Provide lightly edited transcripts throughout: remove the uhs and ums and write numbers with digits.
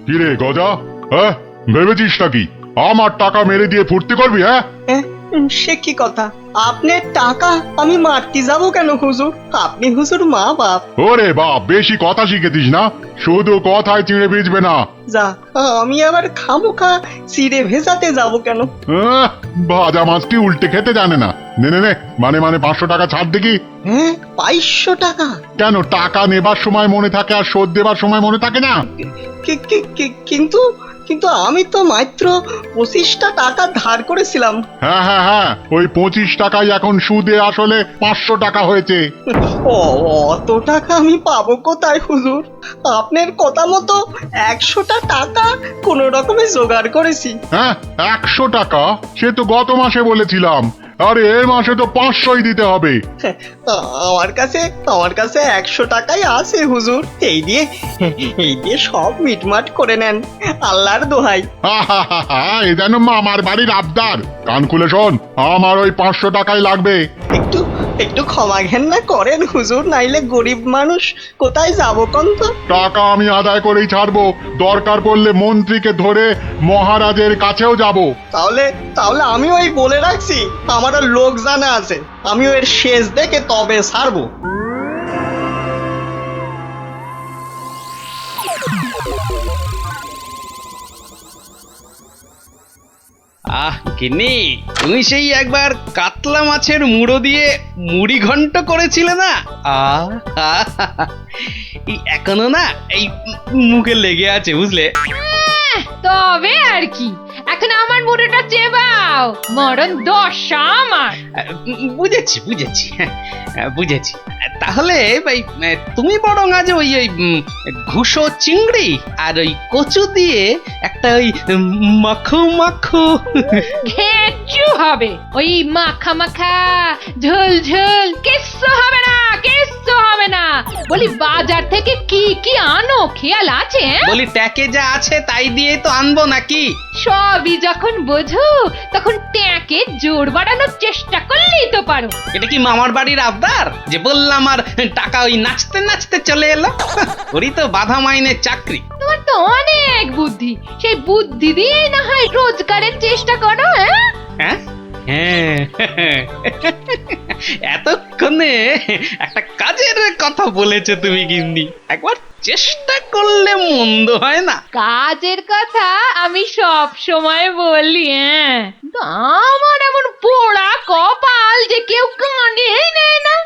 কিরে গজা, হ্যাঁ ভেবেছিস নাকি আমার টাকা মেরে দিয়ে ফুর্তি করবি? হ্যাঁ সে কি কথা? আপনার টাকা আমি মারতে যাবো কেন হুজুর? আপনি হুজুর মা বাপ। ওরে বাপ, বেশি কথা শিখেছিস না, শুধু কথায় চিড়ে ভিজবে না। যা, আমি আবার খামোখা চিড়ে ভেজাতে যাবো কেন? ভাজা মাছ কি উল্টে খেতে জানে না? নে নে নে, মানে 500 টাকা ছাড় দেখি। হ্যাঁ, 500 টাকা? কেন, টাকা নেবার সময় মনে থাকে আর শোধ দেবার সময় মনে থাকে না? কিন্তু কিন্তু আমি তো মাত্র 25টা টাকা ধার করেছিলাম। হ্যাঁ হ্যাঁ হ্যাঁ, ওই 25 টাকাই এখন সুদে আসলে 500 টাকা হয়েছে। অত টাকা আমি পাবো কোথায় হুজুর? আপনার কথা মতো 100টা টাকা কোনো রকমে জোগাড় করেছি। হ্যাঁ 100 টাকা? সে তো গত মাসে বলেছিলাম, আরে এ মাসে তো 500ই দিতে হবে। আমার কাছে 100 টাকাই আছে হুজুর। এই দিয়ে সব মিটমাট করে নেন, আল্লাহর দোহাই। এ যেন মামার বাড়ির আবদার। কান খুলে শোন, আমার ওই 500 টাকাই লাগবে। একটু ক্ষমা ঘেন্না করেন হুজুর, নাইলে গরিব মানুষ কোথায় যাবো কোন তো? টাকা আমি আদায় করেই ছাড়বো, দরকার পড়লে মন্ত্রীকে ধরে মহারাজের কাছেও যাব। তাহলে আমি ওই বলে রাখছি, আমারও লোক জানা আছে, আমি ওর শেষ দেখে তবে ছাড়বো। গিন্নি, তুমি সেই একবার কাতলা মাছের মুড়ো দিয়ে মুড়ি ঘন্ট করেছিলে না? এই এখনো না এই মুখে লেগে আছে, বুঝলে? তবে আর কি, এখন আমার মুড়োটা চেবাও, মরণ দশা আমার। বুঝেছি বুঝেছি। তাহলে ভাই তুমি বরং আজ ওই ঘুষো চিংড়ি আর ওই কচু দিয়ে একটা ওই মাখো মাখো ঘেঁচু হবে, ওই মাখা মাখা ঝোল ঝোল কিচ্ছু হবে না, কিচ্ছু হবে না। বলি বাজার থেকে কি কি আনো খেয়াল আছে? বলি ট্যাকে যা আছে তাই দিয়ে তো আনবো নাকি? সবই যখন বোঝো তখন ট্যাকে জোর বাড়ানোর চেষ্টা করলেই তো পারো। এটা কি মামার বাড়ির আবদার যে বললাম আর টাকা ওই নাচতে নাচতে চলে এলো? ওরই তো বাধা মাইনের চাকরি। তোমার তো অনেক বুদ্ধি, সেই বুদ্ধি দিয়েই না হয় রোজগারের চেষ্টা করো। হ্যাঁ এতক্ষণে একটা কাজের কথা বলেছে তুমি গিন্নি, একবার চেষ্টা করলে মন্দ হয় না। কাজের কথা আমি সব সময় বলি, কিন্তু আমার এমন পোড়া কপাল যে কেউ কানেই নেয় না।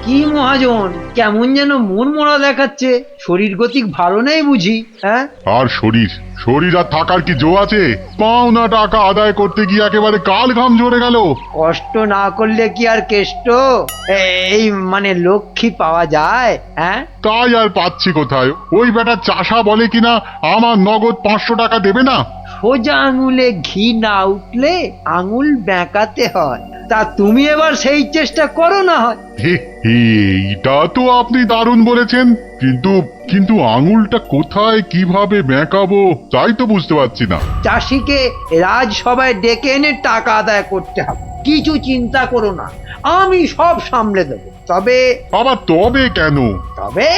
কি মহাজন, কেমন যেন মন মরা দেখাচ্ছে, শরীর গতিক ভালো নেই বুঝি? হ্যাঁ, আর শরীর আর থাকার কি জো আছে? পাওনা টাকা আদায় করতে গিয়ে একেবারে কাল ঘাম ঝরে গেল। কষ্ট না করলে কি আর কেষ্ট এই মানে লক্ষ্মী পাওয়া যায়? হ্যাঁ, তাই আর পাচ্ছি কোথায়? ওই বেটা চাষা বলে কিনা আমার নগদ 500 টাকা দেবে না। সোজা আঙুলে ঘি না উঠলে আঙুল বেঁকাতে হয়। তা তুমি এবার সেই চেষ্টা করো না হয়। এইটা তো আপনি দারুণ বলেছেন, কিন্তু আঙুলটা কোথায় কিভাবে বেঁকাবো তাই তো বুঝতে পারছি না। চাষিকে রাজসভায় ডেকে এনে টাকা আদায় করতে হবে, কিছু চিন্তা করো না, আমি সব সামলে দেবো। তবে কেন? তবে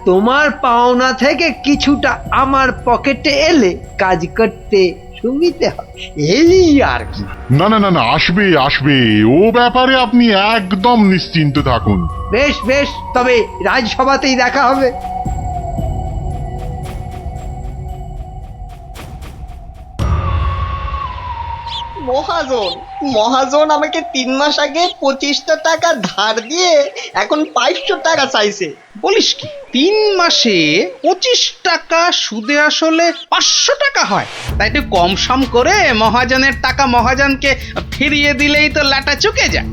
তোমার পাওনা থেকে কিছুটা আমার পকেটে এলে কাজ করতে সুবিধে হবে, এই আর কি। না, আসবে, ও ব্যাপারে আপনি একদম নিশ্চিন্ত থাকুন। বেশ, তবে রাজসভাতেই দেখা হবে। মহাজন আমাকে 3 মাস আগে 25টা টাকা ধার দিয়ে এখন 500 টাকা চাইছে। বলিস কি, 3 মাসে 25 টাকা সুদে আসলে 500 টাকা হয়? তাই তো কম সম করে মহাজনের টাকা মহাজনকে ফিরিয়ে দিলেই তো লাটা চুকে যায়।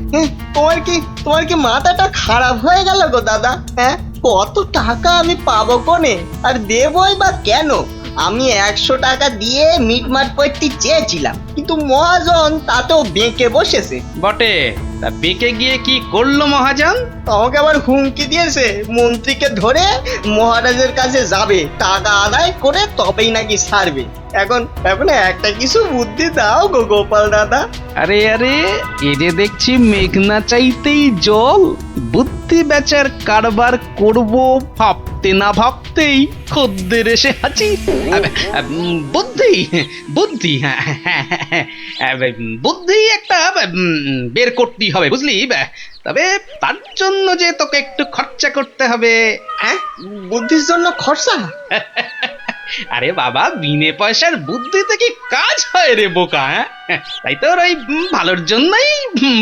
তোমার কি মাথাটা খারাপ হয়ে গেল গো দাদা? হ্যাঁ, কত টাকা আমি পাবো কোনে, আর দেবই বা কেন? আমি 100 টাকা দিয়ে মিটমাট করতে চেয়েছিলাম, কিন্তু মহাজন তাতেও বেঁকে বসেছে। বটে, তা বেঁকে গিয়ে কি করলো মহাজন? আমাকে আবার হুমকি দিয়েছে মন্ত্রীকে ধরে মহারাজের কাছে যাবে, টাকা আদায় করে তবেই নাকি ছাড়বে। এখন এখন একটা কিছু বুদ্ধি দাও গো গোপাল দাদা। আরে আরে, এ যে দেখছি মেঘনা চাইতেই জল। বুদ্ধি বেচার কারবার করব ভাবতে না ভাবতেই খদ্দের এসে হাজির। বুদ্ধি বুদ্ধি, হ্যাঁ হ্যাঁ, হ্যাঁ, হ্যাঁ, বুদ্ধি একটা বের করতেই হবে বুঝলি। তবে তার জন্য যে তোকে একটু খরচা করতে হবে। হ্যাঁ, বুদ্ধির জন্য খরচা? আরে বাবা, বিনে পয়সার বুদ্ধিতে কি কাজ হয় রে বোকা? হ্যাঁ, তাই তো ওই ভালোর জন্যই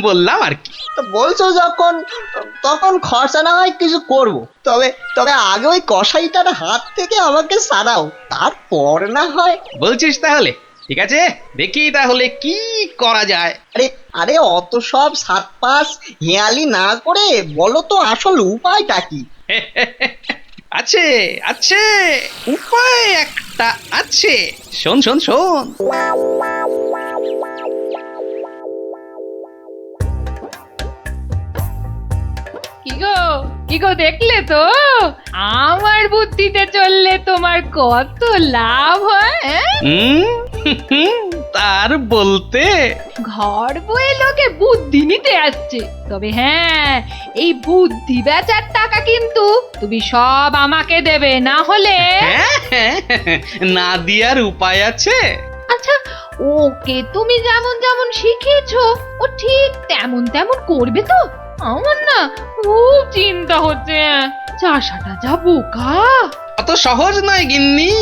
বললাম আর কি। তো বলছো যখন, তখন খরচা না হয় কিছু করব। তবে তবে আগে ওই কসাইটার হাত থেকে আমাকে সারাও, তারপর না হয়। বলছিস তাহলে? ঠিক আছে, দেখি তাহলে কি করা যায়। আরে আরে অত সব সাত পাঁচ হেয়ালি না করে বলো তো আসল উপায়টা কি? আছে আছে, উপায় একটা আছে। শোন শোন শোন। কি গো দেখলে তো আমার বুদ্ধিতে চললে তোমার কত লাভ হয়? তার বলতে ঘর বয়ে লোকে বুদ্ধি নিতে আসছে, তবে হ্যাঁ, এই বুদ্ধি বেচার টাকা কিন্তু তুমি সব আমাকে দেবে, না হলে না দিয়ার উপায় আছে। আচ্ছা, ওকে তুমি যেমন যেমন শিখিয়েছো ও ঠিক তেমন তেমন করবে তো? আমার না খুব চিন্তা হচ্ছে, চাষাটা যা বোকা। অত সহজ নয় গিন্নি,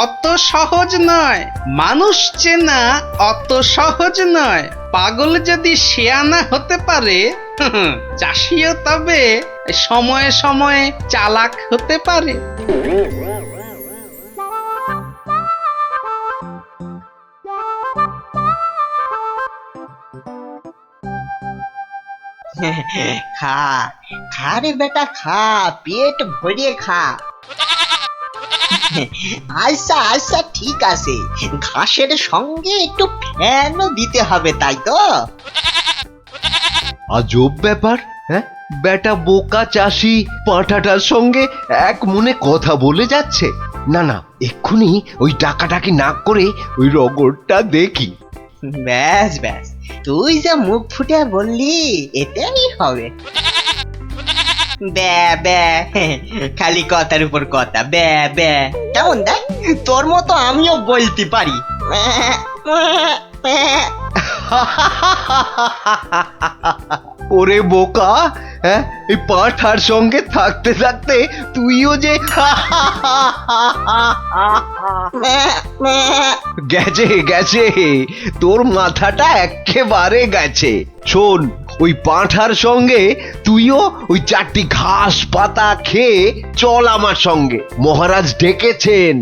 অত সহজ নয়। মানুষ চেনা অত সহজ নয়। পাগল যদি শেয়ানা হতে পারে, চাষিও তবে সময়ে সময়ে চালাক হতে পারে। খা খা রে বেটা, খা, পেট ভরিয়ে খা। আচ্ছা আচ্ছা ঠিক আছে, ঘাসের সঙ্গে একটু ফ্যানও দিতে হবে, তাই তো? আজব ব্যাপার, হ্যাঁ? বেটা বোকা চাষি পাঁঠাটার সঙ্গে এক মনে কথা বলে যাচ্ছে। না না, এক্ষুনি ওই ডাকাডাকি না করে ওই রগরটা দেখি। ব্যাস ব্যাস, তুই যা মুখ ফুটে বললি এটাই হবে। ব্যা ব্যা, খালি কথার উপর কথা, ব্যা ব্যা। কেমন দেখ, তোর মতো আমিও বলতে পারি। ওরে বোকা, হ্যাঁ, এই পাঁঠার সঙ্গে থাকতে থাকতে তুইও যে গেছে গেছে, তোর মাথাটা একেবারে গেছে। শোন, ওই পাঁঠার সঙ্গে তুইও ওই 4টি ঘাস পাতা খেয়ে চল আমার সঙ্গে, মহারাজ ডেকেছেন।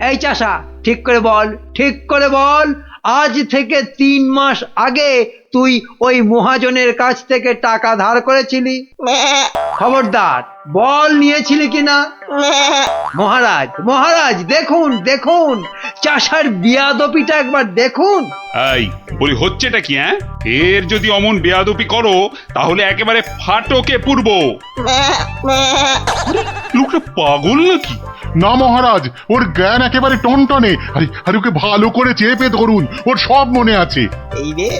এই চাষা, ঠিক করে বল, ঠিক করে বল, আজ থেকে 3 মাস আগে তুই ওই মহাজনের কাছ থেকে টাকা ধার করেছিলি? খবরদার বল, নিয়েছিলি কিনা? মহারাজ মহারাজ, দেখুন দেখুন, চাষার বিয়াদপিটা একবার দেখুন। এই বলি, হচ্ছেটা কি? হ্যাঁ, এর যদি অমন বেয়াদপি করো তাহলে একেবারে ফাটকে পুরব। লোকটা পাগল নাকি? না মহারাজ, ওর জ্ঞান একেবারে টনটনে। আরে আরে, ওকে ভালো করে চেপে ধরুন, ওর সব মনে আছে। এই রে,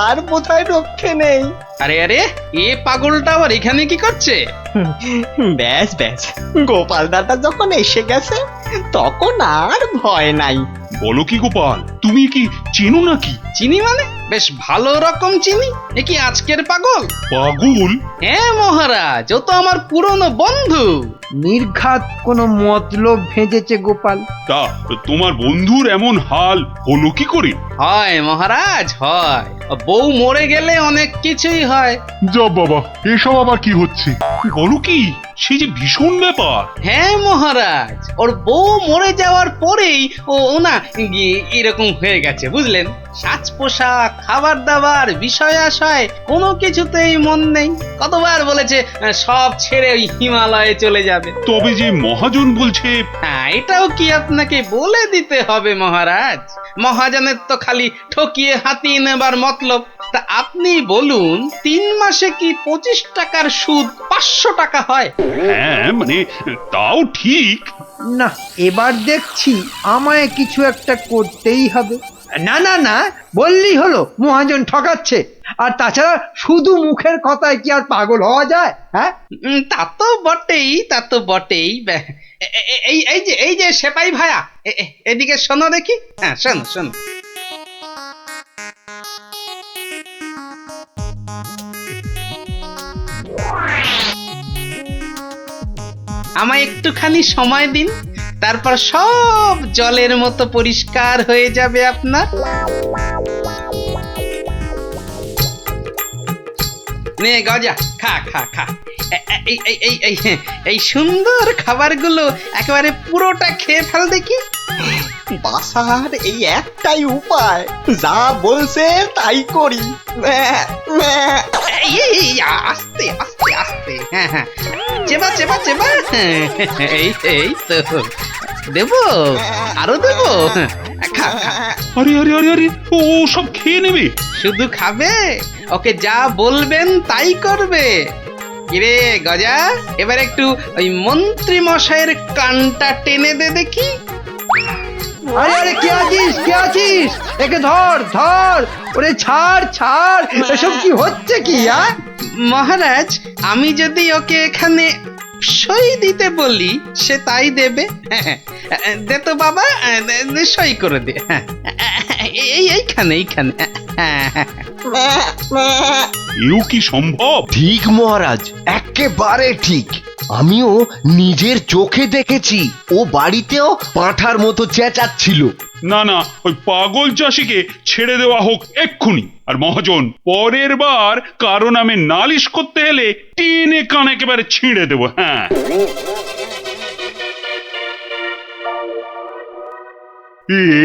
আর বোধহয় রক্ষে নেই। আরে আরে, এ পাগলটা আবার এখানে কি করছে? ব্যাস ব্যাস, গোপাল দাদা যখন এসে গেছে তখন আর ভয় নাই। বলো কি গোপাল, তুমি কি চেনো নাকি? চিনি মানে? বেশ ভালো রকম চিনি। এ কি আজকের পাগল? পাগল? হ্যাঁ মহারাজ, ও তো আমার পুরনো বন্ধু। নির্ঘাত কোনো মতলব ভেজেছে গোপাল। তা তোমার বন্ধুর এমন হাল হলো কি করে? হয় মহারাজ হয়। বউ মরে গেলে অনেক কিছুই হয়। যা বাবা, এসব আবার কি হচ্ছে? বলো কি, সে যে ভীষণ ব্যাপার। হ্যাঁ মহারাজ, ওর বউ মরে যাওয়ার পরেই ও না এরকম হয়ে গেছে বুঝলেন। সাজ পোশাক, খাবার দাবার, বিষয় আশয় কোনো কিছুতেই মন নেই। কতবার বলেছে সব ছেড়ে ওই হিমালয়ে চলে যাবে। তবে যে মহাজন বলছে, হ্যাঁ, এটাও কি আপনাকে বলে দিতে হবে মহারাজ? মহাজনের তো খালি ঠকিয়ে হাতিয়ে নেবার মতলব। তা আপনি বলুন, 3 মাসে কি 25 টাকার সুদ 500 টাকা হয়? হ্যাঁ মানে তাও ঠিক। না, এবার দেখছি আমায় কিছু একটা করতেই হবে। না না না, বললেই হলো মহাজন ঠকাচ্ছে। আর তাছাড়া শুধু মুখের কথায় কি আর পাগল হওয়া যায়? হ্যাঁ, তা তো বটেই, তা তো বটেই। এই যে সেপাই ভায়া, এদিকে শোনো দেখি। হ্যাঁ, শোনো শোনো। আমায় একটুখানি সময় দিন, তারপর সব জলের মতো পরিষ্কার হয়ে যাবে আপনার। নে গজা, খা খা খা। এই সুন্দর খাবারগুলো একেবারে পুরোটা খেয়ে ফেল দেখি। বাসার এই একটাই উপায়, যা বলছে তাই করি। আস্তে আস্তে আস্তে, হ্যাঁ হ্যাঁ, চেবা চেবা চেবা। এই তো দেবো, আরো দেবো। খা খা। আরে আরে আরে আরে, ও সব খেয়ে নেবে। শুধু খাবে, ওকে যা বলবেন তাই করবে। কিরে গজা, এবার একটু ওই মন্ত্রী মশাইয়ের কানটা টেনে দে দেখি। আরে আরে, কে আছিস, কে আছিস? একে ধর ধর, ওরে ছাড় ছাড়, এসব কি হচ্ছে কি? মহারাজ, আমি যদি ওকে এখানে সই দিতে বলি, সে তাই দেবে। দে তো বাবা, সই করে দে। এইখানে এইখানে। এও কি সম্ভব? ঠিক মহারাজ, একেবারে ঠিক। আমিও নিজের চোখে দেখেছি, ও বাড়িতেও পাঁঠার মতো চেঁচাচ্ছিল। না না, ওই পাগল চাষিকে ছেড়ে দেওয়া হোক এক্ষুনি। আর মহাজন, পরের বার কারো নামে নালিশ করতে এলে টেনে কান একেবারে ছিঁড়ে দেবো। হ্যাঁ,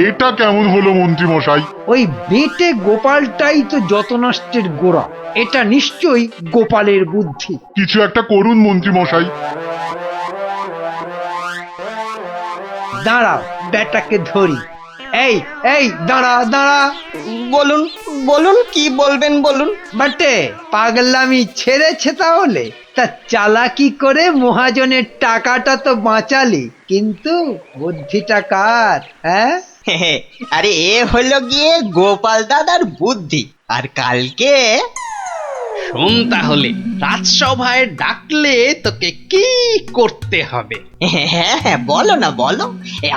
এটা কেমন হলো মন্ত্রী মশাই? ওই বেটে গোপালটাই তো যত নষ্টের গোড়া। এটা নিশ্চয়ই গোপালের বুদ্ধি। কিছু একটা করুন মন্ত্রী মশাই। দাঁড়াও, বেটাকে ধরি। এই এই, দাঁড়া দাঁড়া। বলুন বলুন, কি বলবেন বলুন। বাটে, পাগলামি ছেড়েছে তাহলে? তা চালাকি করে মহাজনের টাকাটা তো বাঁচালি, কিন্তু বুদ্ধিটা কার? হ্যাঁ, আরে এ হলো গিয়ে গোপাল দাদার বুদ্ধি। আর কালকে শোন তাহলে, রাজসভায় ডাকলে তোকে কি করতে হবে? হ্যাঁ, বলো না বলো।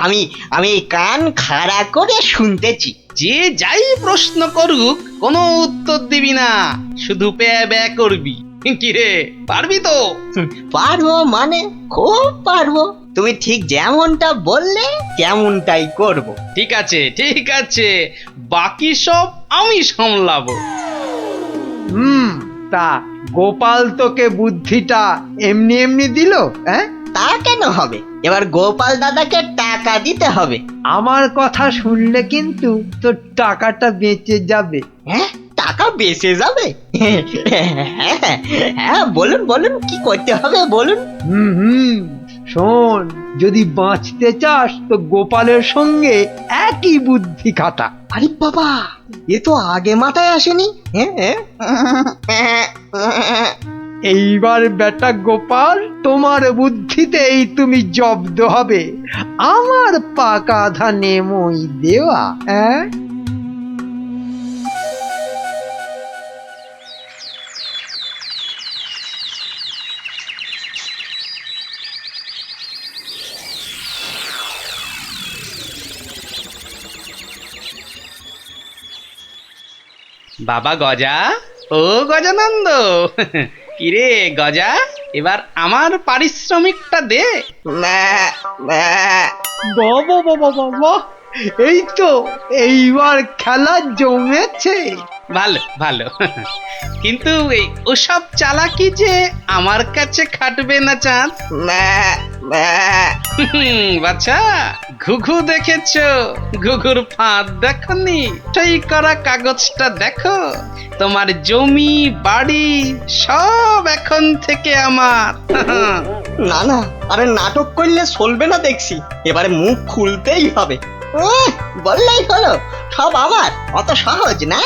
আমি আমি কান খাড়া করে শুনতেছি। যে যাই প্রশ্ন করুক, কোনো উত্তর দিবি না, শুধু প্যা ব্যা করবি। কিরে, পারবি তো? পারবো মানে খুব পারবো। তুমি ঠিক যেমনটা বললে তেমনটাই করব। ঠিক আছে ঠিক আছে, বাকি সব আমি সামলাবো। তা গোপাল তোকে বুদ্ধিটা এমনি এমনি দিল? হ্যাঁ, তা কেন হবে? এবার গোপাল দাদাকে টাকা দিতে হবে। আমার কথা শুনলে কিন্তু তোর টাকাটা বেঁচে যাবে। হ্যাঁ, টাকা বেঁচে যাবে? হ্যাঁ, বলুন বলুন, কি করতে হবে বলুন। হুম, শোন, যদি বাঁচতে চাস তো গোপালের সঙ্গে একই বুদ্ধি খাটা। আরে বাবা, এ তো আগে মাথায় আসেনি। এইবার বেটা গোপাল, তোমার বুদ্ধিতেই তুমি জব্দ হবে। আমার পাকা ধানে মই দেওয়া। হ্যাঁ, বাবা গজা, ও গজানন্দ, কিরে গজা, এবার আমার পারিশ্রমিকটা দে। বাবা বাবা বাবা, এই তো এইবার খেলা জমেছে। ভালো ভালো কিন্তু এই ওসব চালাকি যে আমার কাছে খাটবে না চাঁদ। বাচ্চা ঘুঘু দেখেছো? ঘুঘুর ফাঁদ দেখনি? সই করা কাগজটা দেখো। তোমার জমি বাড়ি সব এখন থেকে আমার। না না, আরে নাটক করলে চলবে না দেখছি, এবারে মুখ খুলতেই হবে। বললেই হলো সব আমার, অত সহজ না।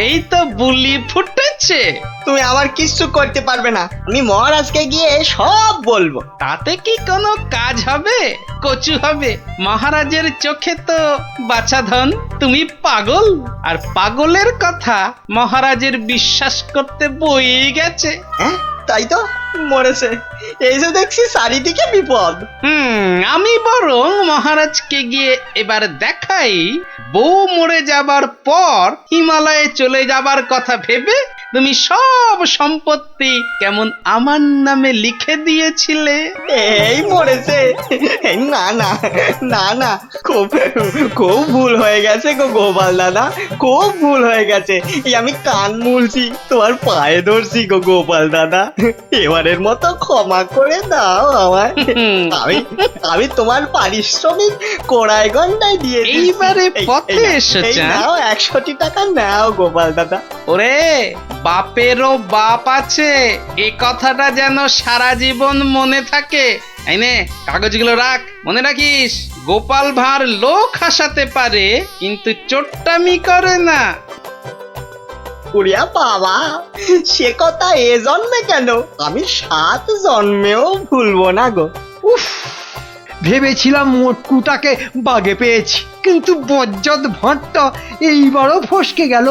এই তো বুলি ফুটেছে। তুমি আমার কিচ্ছু করতে পারবে না, আমি মহারাজকে গিয়ে সব বলবো। তাতে কি কোনো কাজ হবে? কচু হবে? মহারাজের চোখে তো বাছাধন তুমি পাগল, আর পাগলের কথা মহারাজের বিশ্বাস করতে বই গেছে। হ্যাঁ তাই তো, মরেছে। এই যে দেখছি চারিদিকে বিপদ। আমি বরং মহারাজকে গিয়ে এবার দেখাই, বউ মরে যাবার পর হিমালয়ে চলে যাবার কথা ভেবে তুমি সব সম্পত্তি কেমন আমার নামে লিখে দিয়েছিলে। এই মরেছে। না না না না, খুব খুব ভুল হয়ে গেছে গো গোপাল দাদা, খুব ভুল হয়ে গেছে। এই আমি কান মুলছি, তোমার পায়ে ধরছি গো গোপাল দাদা, এবারের মতো ক্ষমা করে দাও আমায়। আমি তোমার পারিশ্রমিক কোড়ায় গন্ডায় দিয়ে দিচ্ছি। এইবারে পথে এসেছে। নাও 100 টাকা নাও গোপাল দাদা। ওরে বাপেরও বাপ আছে, এ কথাটা যেন সারা জীবন মনে থাকে। এই নে কাগজগুলো রাখ, মনে রাখিস গোপাল ভাঁড় লোক হাসাতে পারে কিন্তু চোট্টামি করে না। উড়িয়া বাবা, সে কথা এ জন্মে কেন, আমি 7 জন্মেও ভুলবো না গো। উফ, ভেবেছিলাম মোটকুটাকে বাগে পেয়েছি, কিন্তু বজ্জত ভাঁড়টা এইবারও ফসকে গেল।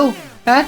হ্যাঁ